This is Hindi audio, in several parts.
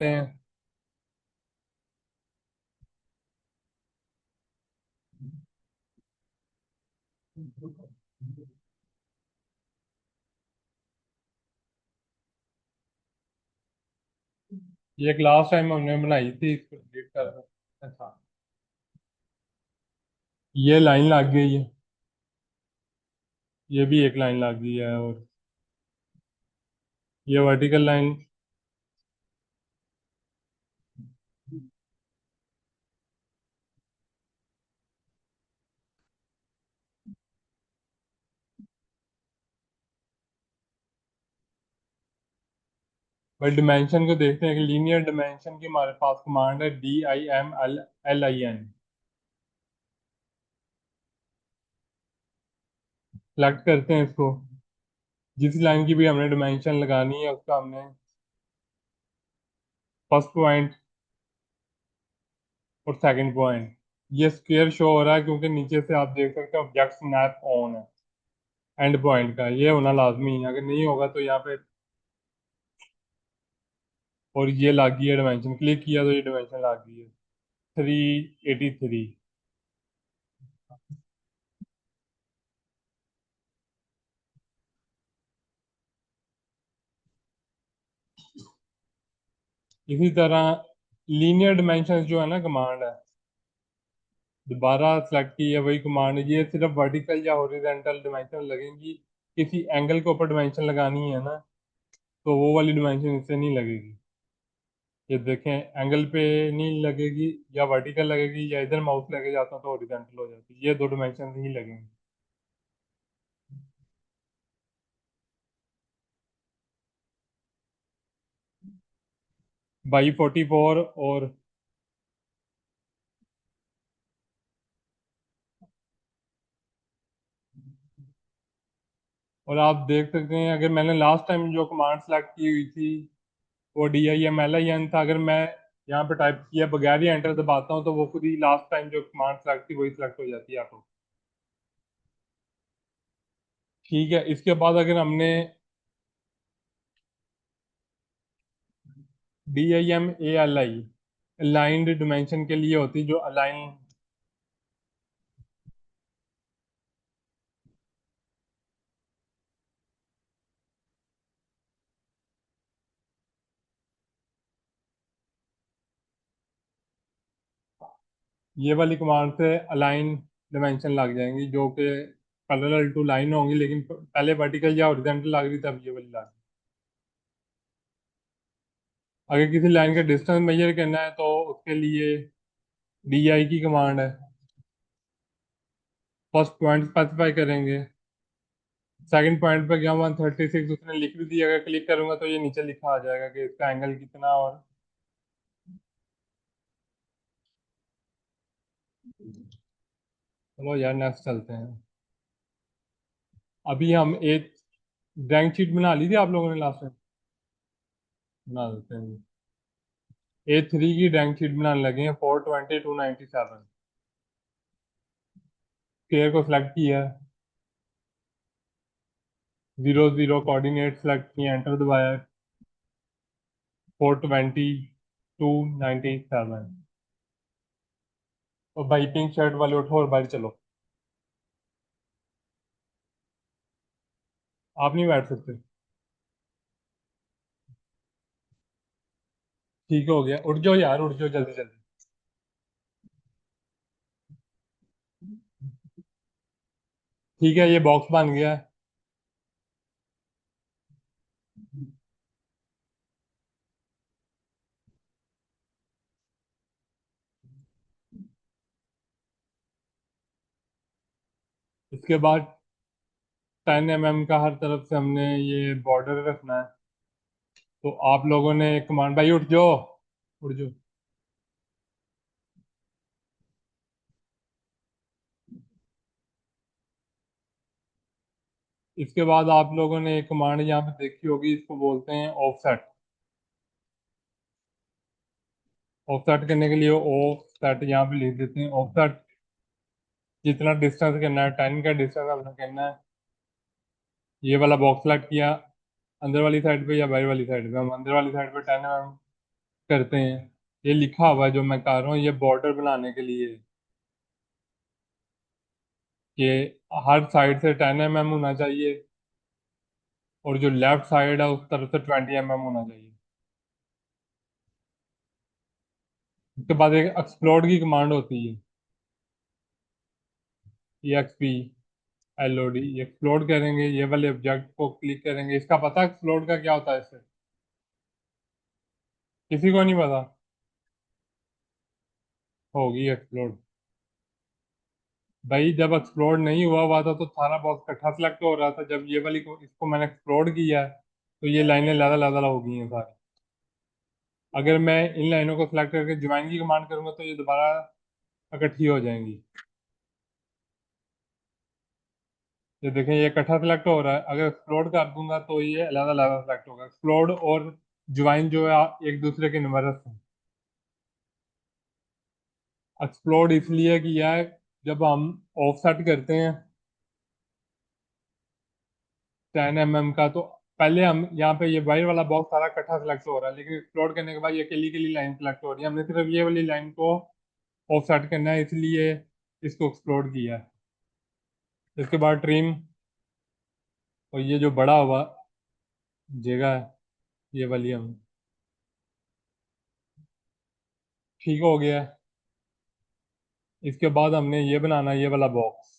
हैं। ये क्लास टाइम हमने बनाई थी, इसको डिलीट कर दो। अच्छा, ये लाइन लग गई है। ये भी एक लाइन लग गई है, और ये वर्टिकल लाइन। भाई डिमेंशन को देखते हैं कि लीनियर डिमेंशन की हमारे पास कमांड है DIMLLIN। सेलेक्ट करते हैं इसको। जिस लाइन की भी हमने डिमेंशन लगानी है उसका हमने फर्स्ट पॉइंट और सेकंड पॉइंट। ये स्क्वायर शो हो रहा है क्योंकि नीचे से आप देख सकते हो ऑब्जेक्ट स्नैप ऑन है। एंड पॉइंट का ये होना लाजमी है, अगर नहीं होगा तो यहाँ पे। और ये लग गई है डिमेंशन, क्लिक किया तो ये डिमेंशन लग गई है 383। इसी तरह लीनियर डिमेंशन जो है ना कमांड है, दोबारा सेलेक्ट की है वही कमांड। ये सिर्फ वर्टिकल या हॉरिजॉन्टल डिमेंशन लगेंगी। किसी एंगल के ऊपर डिमेंशन लगानी है ना, तो वो वाली डिमेंशन इससे नहीं लगेगी। ये देखें, एंगल पे नहीं लगेगी, या वर्टिकल लगेगी, या इधर माउस लेके जाता हूँ तो हॉरिजॉन्टल हो जाती है। ये दो डिमेंशन ही लगेंगी। बाई 44 और आप देख सकते हैं, अगर मैंने लास्ट टाइम जो कमांड सेलेक्ट की हुई थी वो DIMLIN था। अगर मैं यहाँ पे टाइप किया बगैर ही एंटर दबाता हूँ तो वो खुद ही लास्ट टाइम जो कमांड सेलेक्ट थी वही सिलेक्ट हो जाती है आपको। ठीक है, इसके बाद अगर हमने DIMALI अलाइंड डिमेंशन के लिए होती, जो अलाइन। ये वाली कमांड से अलाइन डिमेंशन लग जाएंगी, जो कि पैरेलल टू लाइन होंगी, लेकिन पहले वर्टिकल या हॉरिजॉन्टल लग रही तब ये वाली लग। अगर किसी लाइन का डिस्टेंस मेजर करना है तो उसके लिए DI की कमांड है। फर्स्ट पॉइंट स्पेसिफाई करेंगे। सेकंड पॉइंट पे गया 136, उसने लिख भी दिया। अगर क्लिक करूंगा तो ये नीचे लिखा आ जाएगा कि इसका एंगल कितना। और चलो यार, नेक्स्ट चलते हैं। अभी हम एक ड्राइंग शीट बना ली थी आप लोगों ने लास्ट टाइम। बना देते हैं। A3 की ड्राइंग शीट बनाने लगे हैं, 420 297। स्क्वायर को सिलेक्ट किया, 0 0 कोऑर्डिनेट सेलेक्ट किए, एंटर दबाया। 420 297। और भाई पिंक शर्ट वाले उठो और बाहर चलो। आप नहीं बैठ सकते। ठीक हो गया, उठ जाओ यार, उठ जाओ जल्दी जल्दी। ठीक है, ये बॉक्स बन गया है। इसके बाद 10 mm का हर तरफ से हमने ये बॉर्डर रखना है। तो आप लोगों ने एक कमांड, भाई उठ जाओ, उठ जाओ। इसके बाद आप लोगों ने एक कमांड यहाँ पे देखी होगी, इसको बोलते हैं ऑफसेट। ऑफसेट करने के लिए ऑफसेट यहाँ पे लिख देते हैं। ऑफसेट जितना डिस्टेंस करना है, 10 का डिस्टेंस हमने करना है। ये वाला बॉक्स सेलेक्ट किया, अंदर वाली साइड पे या बाहर वाली साइड पे। हम अंदर वाली साइड पे 10 mm करते हैं, ये लिखा हुआ है जो मैं कर रहा हूँ, ये बॉर्डर बनाने के लिए है कि हर साइड से 10 mm होना चाहिए और जो लेफ्ट साइड है उस तरफ से 20 mm होना चाहिए। उसके बाद एक एक्सप्लोड की कमांड होती है, EXP LOD, ये एक्सप्लोड करेंगे, ये वाले ऑब्जेक्ट को क्लिक करेंगे। इसका पता एक्सप्लोड का क्या होता है इससे? किसी को नहीं पता? होगी एक्सप्लोड। भाई जब एक्सप्लोड नहीं हुआ हुआ था तो सारा बॉक्स इकट्ठा सेलेक्ट हो रहा था, जब ये वाली को इसको मैंने एक्सप्लोड किया है तो ये लाइनें लदा लदा हो गई हैं सारी। अगर मैं इन लाइनों को सिलेक्ट करके ज्वाइन की कमांड करूंगा तो ये दोबारा इकट्ठी हो जाएंगी। ये देखें, ये इकट्ठा सेलेक्ट हो रहा है, अगर एक्सप्लोड कर दूंगा तो ये अलग अलग सेलेक्ट होगा। एक्सप्लोड और ज्वाइन जो है एक दूसरे के इनवर्स हैं। एक्सप्लोड इसलिए किया है, जब हम ऑफसेट करते हैं 10 mm का, तो पहले हम यहाँ पे ये वाइट वाला बॉक्स सारा इकट्ठा सेलेक्ट हो रहा है, लेकिन एक्सप्लोड करने के बाद ये अकेली अकेली लाइन सेलेक्ट हो रही है। हमने सिर्फ ये वाली लाइन को ऑफसेट करना है, इसलिए इसको एक्सप्लोड किया है। इसके बाद ट्रिम, और ये जो बड़ा हुआ जगह है ये वाली हम ठीक हो गया है। इसके बाद हमने ये बनाना है, ये वाला बॉक्स।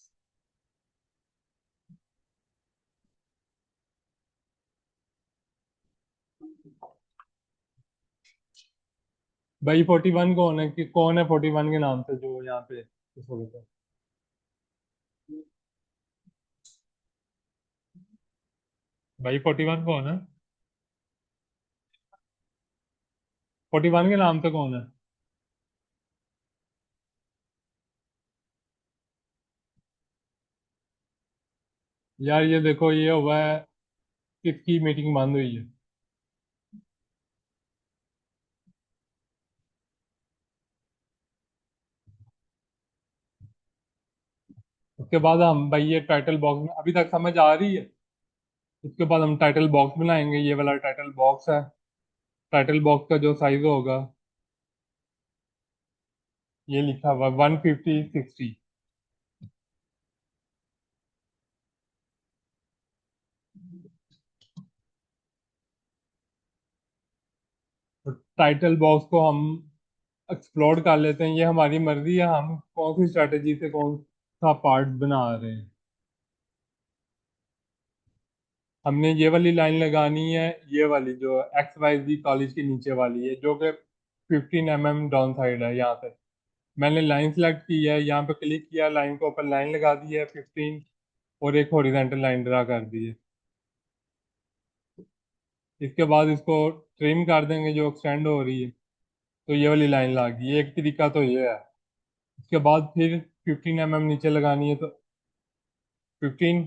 भाई 41 कौन है, कि कौन है 41 के नाम से जो यहाँ पे इस वक्त है? भाई 41 कौन है? 41 के नाम से कौन है? यार ये देखो, ये हुआ है, किसकी मीटिंग बंद हुई है? उसके बाद हम भाई ये टाइटल बॉक्स में अभी तक समझ आ रही है। उसके बाद हम टाइटल बॉक्स बनाएंगे, ये वाला टाइटल बॉक्स है। टाइटल बॉक्स का जो साइज होगा, ये लिखा हुआ 150/60। टाइटल बॉक्स को हम एक्सप्लोर कर लेते हैं, ये हमारी मर्जी है हम कौन सी स्ट्रेटेजी से कौन सा पार्ट बना रहे हैं। हमने ये वाली लाइन लगानी है, ये वाली जो XYZ कॉलेज के नीचे वाली है, जो कि 15 mm डाउन साइड है यहाँ से। मैंने लाइन सेलेक्ट की है, यहाँ पे क्लिक किया, लाइन के ऊपर लाइन लगा दी है 15, और एक हॉरिजॉन्टल लाइन ड्रा कर दी है। इसके बाद इसको ट्रिम कर देंगे जो एक्सटेंड हो रही है, तो ये वाली लाइन लगी, ये एक तरीका तो ये है। इसके बाद फिर 15 mm नीचे लगानी है, तो 15।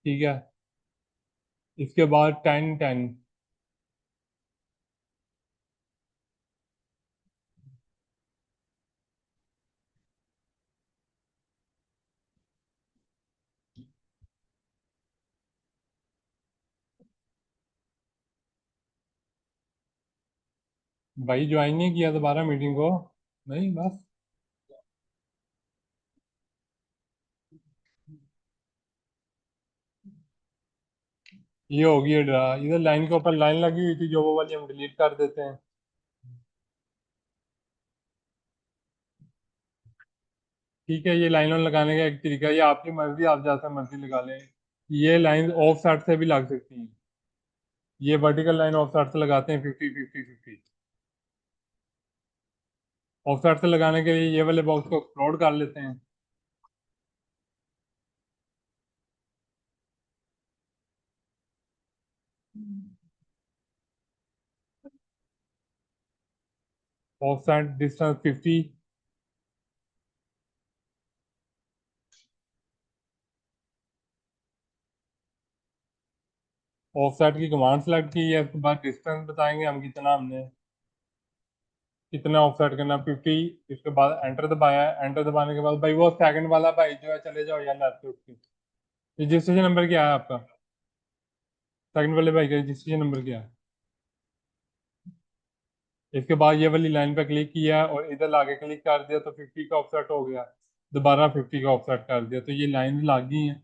ठीक है। इसके बाद 10/10। भाई ज्वाइन नहीं किया दोबारा मीटिंग को? नहीं बस, ये होगी ये ड्रा, इधर लाइन के ऊपर लाइन लगी हुई थी जो वो वाली हम डिलीट कर देते हैं। ठीक है, ये लाइन लगाने का एक तरीका है, ये आपकी मर्जी, आप जैसा मर्जी लगा लें। ये लाइन ऑफ साइड से भी लग सकती है। ये वर्टिकल लाइन ऑफ साइड से लगाते हैं 50/50/50। ऑफ साइड से लगाने के लिए ये वाले बॉक्स को एक्सप्लोड कर लेते हैं। Of side distance 50। Of side की कमांड सेलेक्ट की है, उसके बाद डिस्टेंस बताएंगे हम कितना, हमने कितना ऑफ साइड करना, 50। इसके बाद एंटर दबाया है, एंटर दबाने के बाद भाई वो सेकंड वाला भाई जो है चले जाओ यार लैपटॉप की। रजिस्ट्रेशन नंबर क्या है आपका? सेकंड वाले भाई का रजिस्ट्रेशन नंबर क्या है? इसके बाद ये वाली लाइन पे क्लिक किया और इधर लाके क्लिक कर दिया तो 50 का ऑफसेट हो गया। दोबारा 50 का ऑफसेट कर दिया तो ये लाइन लग गई है।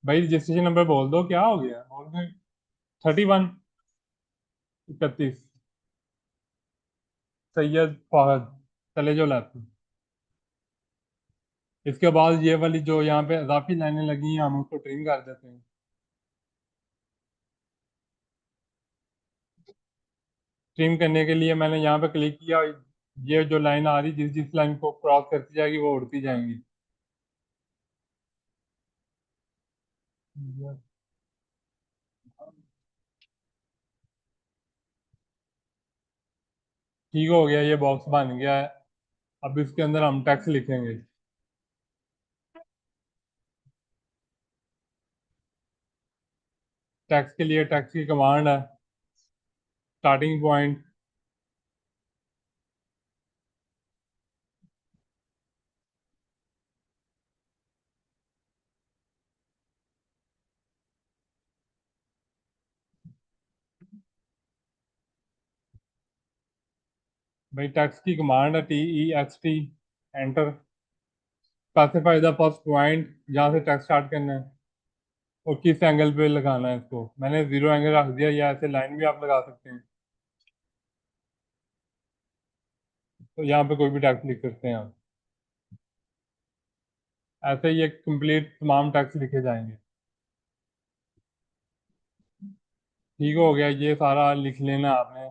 भाई रजिस्ट्रेशन नंबर बोल दो, क्या हो गया बोल दो। 31, 31, सैयद फहद। चले जो लाते। इसके बाद ये वाली जो यहाँ पे इजाफी लाइनें लगी हैं हम उसको ट्रिम कर देते हैं। ट्रिम करने के लिए मैंने यहाँ पे क्लिक किया। ये जो लाइन आ रही जिस जिस लाइन को क्रॉस करती जाएगी वो उड़ती जाएंगी। ठीक हो गया, ये बॉक्स बन गया है। अब इसके अंदर हम टेक्स्ट लिखेंगे। टेक्स्ट के लिए टेक्स्ट की कमांड है स्टार्टिंग पॉइंट। भाई टेक्स्ट की कमांड है TEXT, enter. Specify the first point जहाँ से टेक्स्ट स्टार्ट करना है और किस एंगल पे लगाना है इसको। मैंने 0 एंगल रख दिया, या ऐसे लाइन भी आप लगा सकते हैं। तो यहाँ पे कोई भी टेक्स्ट लिख सकते हैं आप। ऐसे ही ये कंप्लीट तमाम टेक्स्ट लिखे जाएंगे। ठीक हो गया, ये सारा लिख लेना आपने।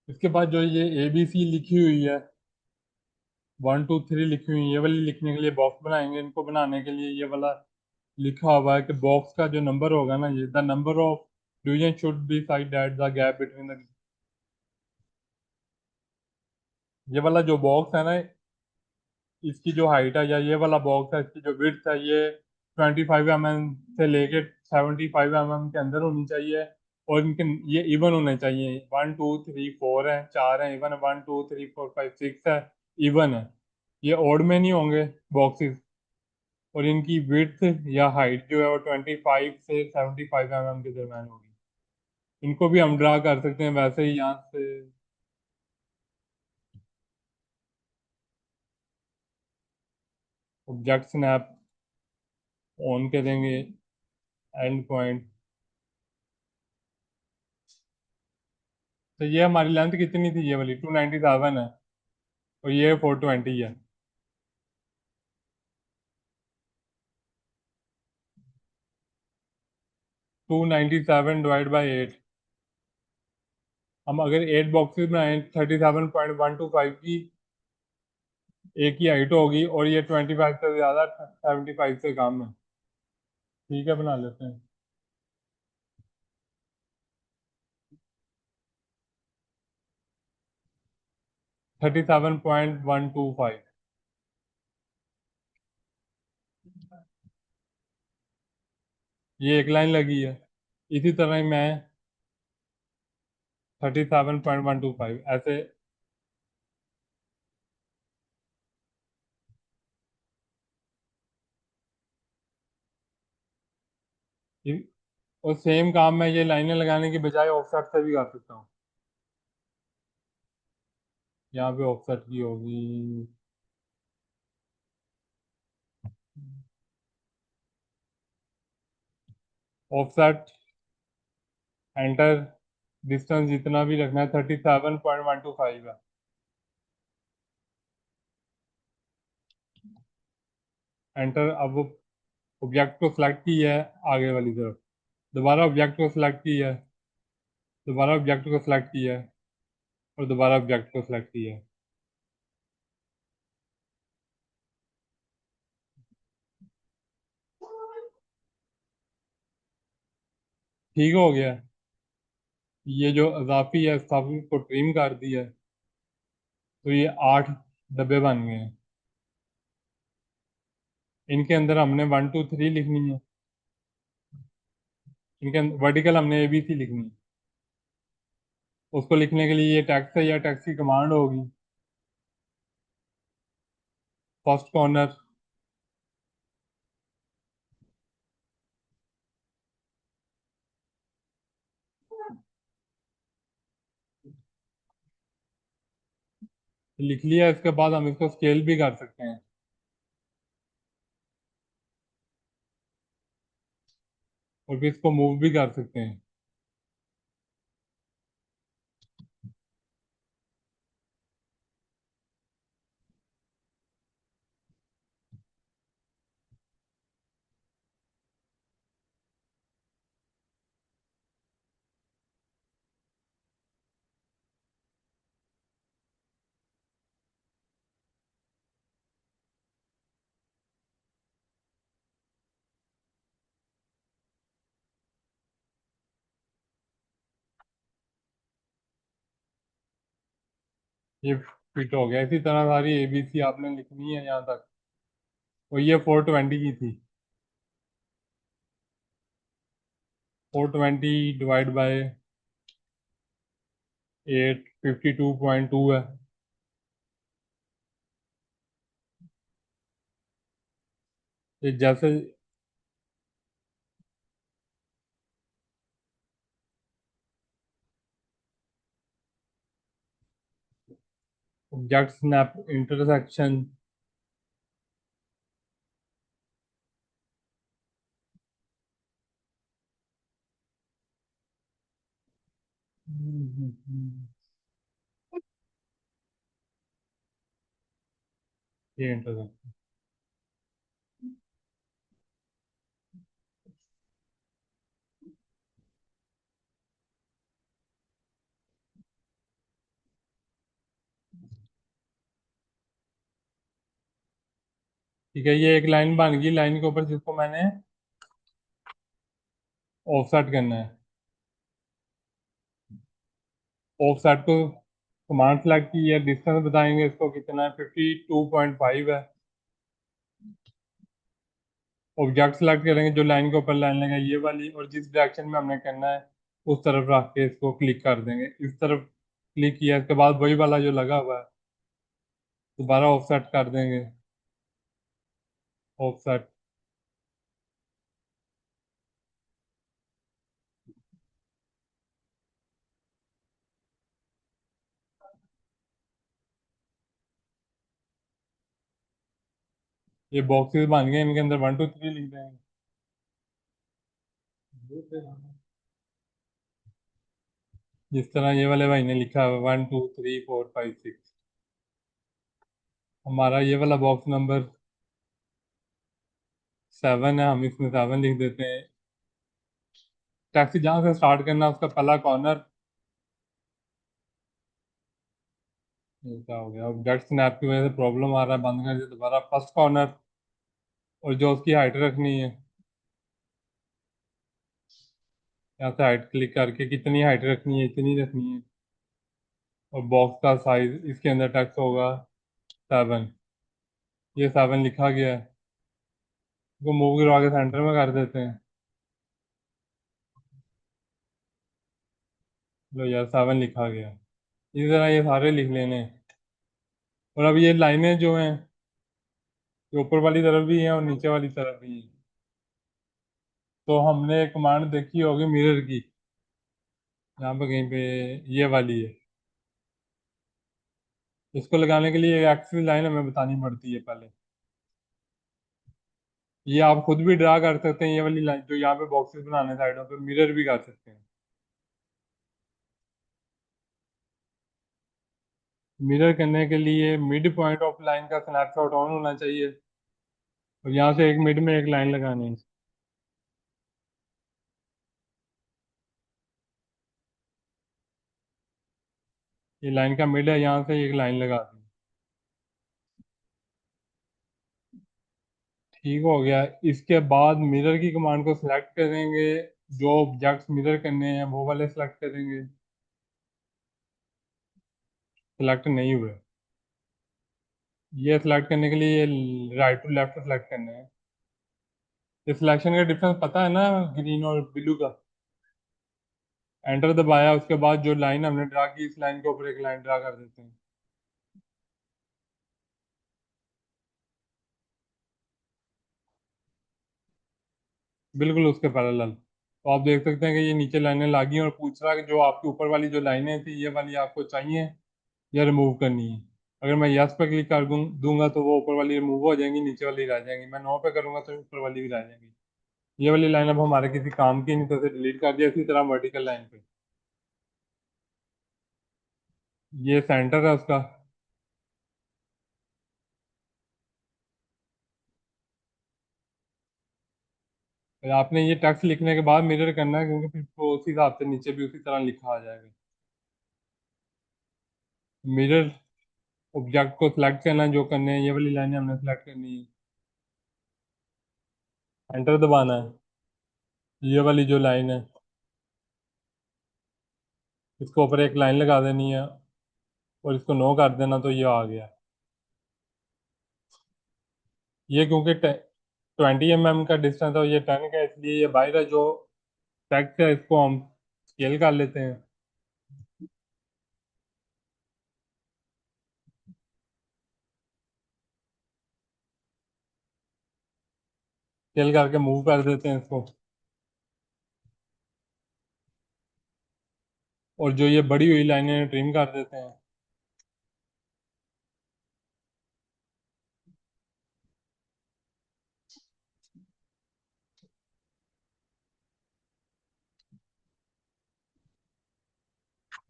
इसके बाद जो ये ABC लिखी हुई है, 1 2 3 लिखी हुई है, ये वाली लिखने के लिए बॉक्स बनाएंगे। इनको बनाने के लिए ये वाला लिखा हुआ है कि बॉक्स का जो नंबर होगा ना, ये the number of division should be side that the gap between the. ये वाला जो बॉक्स है ना, इसकी जो हाइट है, या ये वाला बॉक्स है इसकी जो विड्थ है, ये 25 mm से लेके 75 mm के अंदर होनी चाहिए। और इनके ये इवन होने चाहिए। 1 2 3 4 है, 4 है इवन, 1 2 3 4 5 6 है इवन है। ये ऑड में नहीं होंगे बॉक्सेस। और इनकी विड्थ या हाइट जो है वो 25 से 75 mm के दरम्यान होगी। इनको भी हम ड्रा कर सकते हैं वैसे ही यहाँ से। ऑब्जेक्ट स्नैप ऑन करेंगे, एंड पॉइंट। तो ये हमारी लेंथ कितनी थी, ये वाली 297 है और ये 420 है। 297 डिवाइड बाई 8। हम अगर 8 बॉक्सेस बनाए 37.125 की एक ही हाइट होगी, और ये 25 से ज़्यादा 75 से कम है। ठीक है, बना लेते हैं। 37.125। ये एक लाइन लगी है। इसी तरह ही मैं 37.125 ऐसे। और सेम काम मैं ये लाइनें लगाने की बजाय ऑफसेट से भी कर सकता हूँ। यहाँ पे ऑफसेट की होगी। Offset, enter. डिस्टेंस जितना भी रखना है 37.125 है। एंटर। अब ऑब्जेक्ट को सिलेक्ट किया है आगे वाली तरफ। दोबारा ऑब्जेक्ट को सिलेक्ट किया है। दोबारा ऑब्जेक्ट को सिलेक्ट किया है और दोबारा ऑब्जेक्ट को सिलेक्ट किया है। ठीक हो गया। ये जो अजाफी है इजाफी को ट्रिम कर दिया है। तो ये 8 डब्बे बन गए हैं। इनके अंदर हमने 1 2 3 लिखनी है। इनके वर्टिकल हमने ABC लिखनी है। उसको लिखने के लिए ये टेक्स्ट है या टेक्स्ट की कमांड होगी। First corner. लिख लिया, इसके बाद हम इसको स्केल भी कर सकते हैं और फिर इसको मूव भी कर सकते हैं। ये फिट हो गया। इसी तरह सारी एबीसी आपने लिखनी है यहाँ तक। और ये 420 की थी। 420 डिवाइड बाय 8, 52.2 है। ये जैसे ऑब्जेक्ट स्नैप इंटरसेक्शन। ये इंटरसेक्शन। ठीक है, ये एक लाइन बन गई। लाइन के ऊपर जिसको मैंने ऑफसेट करना है। ऑफसेट को कमांड सेलेक्ट की है, डिस्टेंस बताएंगे इसको कितना है, 52.5 है। ऑब्जेक्ट सेलेक्ट करेंगे जो लाइन के ऊपर लाइन लगे ये वाली, और जिस डायरेक्शन में हमने करना है उस तरफ रख के इसको क्लिक कर देंगे। इस तरफ क्लिक किया, इसके बाद वही वाला जो लगा हुआ है दोबारा ऑफसेट कर देंगे। ऑफसेट। ये बॉक्सेस बन गए, इनके अंदर 1 2 3 लिख देंगे। जिस तरह ये वाले भाई ने लिखा है 1 2 3 4 5 6। हमारा ये वाला बॉक्स नंबर 7 है, हम इसमें 7 लिख देते हैं। टैक्सी जहाँ से स्टार्ट करना है उसका पहला कॉर्नर। ये क्या हो गया, अब डेट स्नैप की वजह से प्रॉब्लम आ रहा है, बंद कर दिया दोबारा। फर्स्ट कॉर्नर और जो उसकी हाइट रखनी है, यहाँ से हाइट क्लिक करके कितनी हाइट रखनी है इतनी रखनी है। और बॉक्स का साइज इसके अंदर टेक्स्ट होगा 7। ये 7 लिखा गया है। इसको मूव करवा के सेंटर में कर देते हैं। लो यार, 7 लिखा गया। इसी तरह ये सारे लिख लेने हैं। और अब ये लाइनें जो हैं, ये ऊपर वाली तरफ भी हैं और नीचे वाली तरफ भी हैं। तो हमने कमांड देखी होगी मिरर की, यहाँ पे कहीं पे ये वाली है। इसको लगाने के लिए एक्सिस लाइन हमें बतानी पड़ती है पहले। ये आप खुद भी ड्रा कर सकते हैं, ये वाली लाइन जो यहाँ पे बॉक्सेस बनाने साइडों पे मिरर भी कर सकते हैं। मिरर करने के लिए मिड पॉइंट ऑफ लाइन का स्नैपशॉट ऑन होना चाहिए और यहाँ से एक मिड में एक लाइन लगानी है। ये लाइन का मिड है, यहाँ से एक लाइन लगा दी। ठीक हो गया। इसके बाद मिरर की कमांड को सिलेक्ट करेंगे। जो ऑब्जेक्ट्स मिरर करने हैं वो वाले सिलेक्ट करेंगे। सिलेक्ट नहीं हुए। ये सिलेक्ट करने के लिए राइट टू लेफ्ट सिलेक्ट करना है। ये सिलेक्शन का डिफरेंस पता है ना, ग्रीन और ब्लू का। एंटर दबाया, उसके बाद जो लाइन हमने ड्रा की इस लाइन के ऊपर एक लाइन ड्रा कर देते हैं। बिल्कुल उसके पैरेलल। तो आप देख सकते हैं कि ये नीचे लाइनें लागी हैं और पूछ रहा है कि जो आपकी ऊपर वाली जो लाइनें थी ये वाली आपको चाहिए या रिमूव करनी है। अगर मैं यस पे क्लिक कर दूंगा तो वो ऊपर वाली रिमूव हो जाएंगी, नीचे वाली रह जाएंगी। मैं नो पे करूंगा तो ऊपर वाली भी रह जाएंगी। ये वाली लाइन अब हमारे किसी काम की नहीं, तो उसे डिलीट कर दिया। इसी तरह वर्टिकल लाइन पे ये सेंटर है उसका। फिर आपने ये टेक्स्ट लिखने के बाद मिरर करना है, क्योंकि फिर वो उसी हिसाब से नीचे भी उसी तरह लिखा आ जाएगा। मिरर ऑब्जेक्ट को सिलेक्ट करना है, जो करने हैं ये वाली लाइनें हमने सेलेक्ट करनी है। एंटर दबाना है। ये वाली जो लाइन है इसके ऊपर एक लाइन लगा देनी है और इसको नो कर देना, तो ये आ गया। ये क्योंकि 20 mm का डिस्टेंस है और ये 10 का, इसलिए ये बाहर है। जो टेक्स्ट है इसको हम स्केल कर लेते हैं। स्केल करके मूव कर देते हैं इसको। और जो ये बड़ी हुई लाइनें ट्रिम कर देते हैं।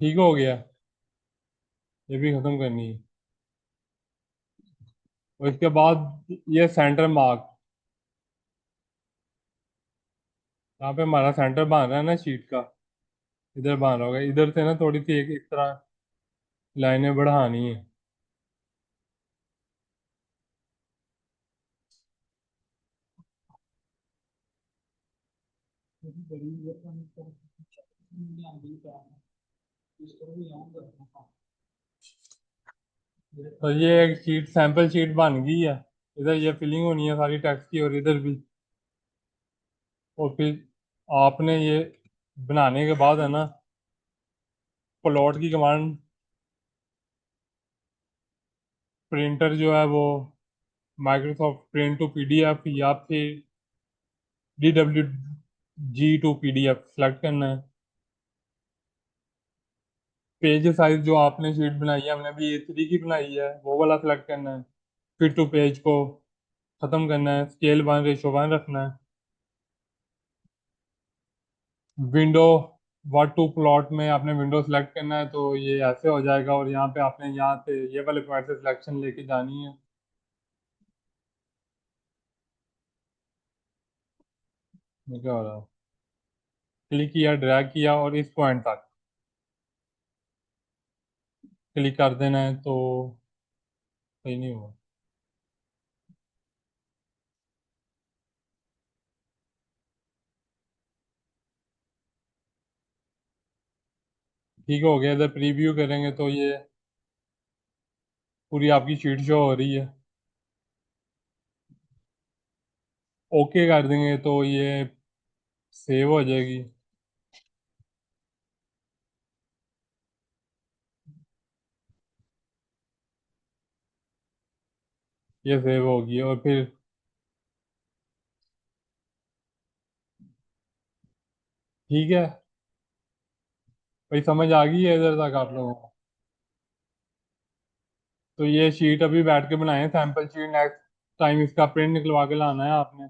ठीक हो गया। ये भी खत्म करनी है। और इसके बाद ये सेंटर मार्क, यहाँ पे हमारा सेंटर बन रहा है ना शीट का। इधर बन रहा होगा, इधर से ना थोड़ी सी एक इस तरह लाइनें बढ़ानी है। तो ये एक शीट, सैंपल शीट बन गई है। इधर ये फिलिंग होनी है सारी टेक्स्ट की, और इधर भी। और फिर आपने ये बनाने के बाद है ना, प्लॉट की कमांड, प्रिंटर जो है वो माइक्रोसॉफ्ट प्रिंट टू पीडीएफ या फिर DWG टू पीडीएफ सेलेक्ट करना है। पेज साइज जो आपने शीट बनाई है, हमने अभी A3 की बनाई है, वो वाला सेलेक्ट करना है। फिट टू पेज को खत्म करना है, स्केल 1:1 रखना है। विंडो व्हाट टू प्लॉट में आपने विंडो सेलेक्ट करना है, तो ये ऐसे हो जाएगा। और यहाँ पे आपने यहाँ से ये वाले पॉइंट से सिलेक्शन लेके जानी है। ये क्या हो रहा है? क्लिक किया, ड्रैग किया और इस पॉइंट तक क्लिक कर देना है, तो सही नहीं हुआ। ठीक हो गया। इधर प्रीव्यू करेंगे तो ये पूरी आपकी शीट शो हो रही है। ओके कर देंगे तो ये सेव हो जाएगी। ये सेव होगी और फिर ठीक है। भाई समझ आ गई है इधर तक आप लोगों को? तो ये शीट अभी बैठ के बनाए, सैंपल शीट। नेक्स्ट टाइम इसका प्रिंट निकलवा के लाना है आपने।